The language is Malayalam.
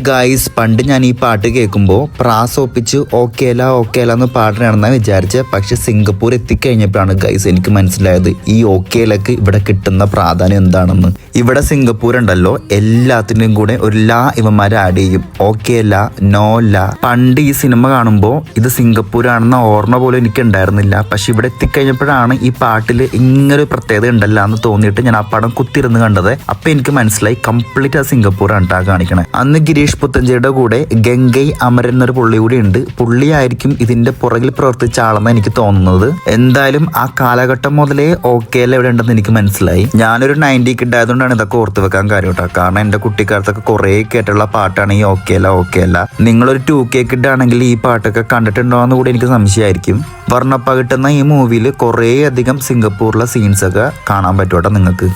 ഗായ്സ്, പണ്ട് ഞാൻ ഈ പാട്ട് കേൾക്കുമ്പോൾ പ്രാസൊപ്പിച്ച് ഓക്കേല എന്ന് പാടണമെന്നാണ് വിചാരിച്ചത്. പക്ഷെ സിംഗപ്പൂർ എത്തിക്കഴിഞ്ഞപ്പോഴാണ് ഗൈസ് എനിക്ക് മനസ്സിലായത് ഈ ഓക്കേലക്ക് ഇവിടെ കിട്ടുന്ന പ്രാധാന്യം എന്താണെന്ന്. ഇവിടെ സിംഗപ്പൂർ ഉണ്ടല്ലോ, എല്ലാത്തിൻ്റെയും കൂടെ ഒരു ലാ ഇവന്മാർ ആഡ് ചെയ്യും. ഓക്കേല, നോല. പണ്ട് ഈ സിനിമ കാണുമ്പോൾ ഇത് സിംഗപ്പൂരാണെന്ന ഓർമ്മ പോലും എനിക്ക് ഉണ്ടായിരുന്നില്ല. പക്ഷെ ഇവിടെ എത്തിക്കഴിഞ്ഞപ്പോഴാണ് ഈ പാട്ടിൽ ഇങ്ങനൊരു പ്രത്യേകത ഉണ്ടല്ലോ എന്ന് തോന്നിയിട്ട് ഞാൻ ആ പടം കുത്തിരുന്ന് കണ്ടത്. അപ്പം എനിക്ക് മനസ്സിലായി കംപ്ലീറ്റ് ആ സിംഗപ്പൂരാണ് കേട്ടോ കാണിക്കണേ. അന്ന് ഗിരീഷ് പുത്തഞ്ചേരിയുടെ കൂടെ ഗംഗൈ അമരൻ എന്നൊരു പുള്ളി കൂടി ഉണ്ട്. പുള്ളിയായിരിക്കും ഇതിന്റെ പുറകിൽ പ്രവർത്തിച്ച ആളെന്ന് എനിക്ക് തോന്നുന്നത്. എന്തായാലും ആ കാലഘട്ടം മുതലേ ഓക്കേല എവിടെ ഉണ്ടെന്ന് എനിക്ക് മനസ്സിലായി. ഞാനൊരു 90 കിഡ് ആയതുകൊണ്ടാണ് ഇതൊക്കെ ഓർത്ത് വെക്കാൻ കാര്യം കേട്ടോ. കാരണം എന്റെ കുട്ടിക്കാലത്തൊക്കെ കുറെ കേട്ടുള്ള പാട്ടാണ് ഈ ഓക്കേല. നിങ്ങളൊരു 2K കിഡ് ആണെങ്കിൽ ഈ പാട്ടൊക്കെ കണ്ടിട്ടുണ്ടോ എന്ന് കൂടി എനിക്ക് സംശയമായിരിക്കും. വർണ്ണപ്പ കിട്ടുന്ന ഈ മൂവിയിൽ കുറേ അധികം സിംഗപ്പൂരിലെ സീൻസ് ഒക്കെ കാണാൻ പറ്റും കേട്ടോ നിങ്ങൾക്ക്.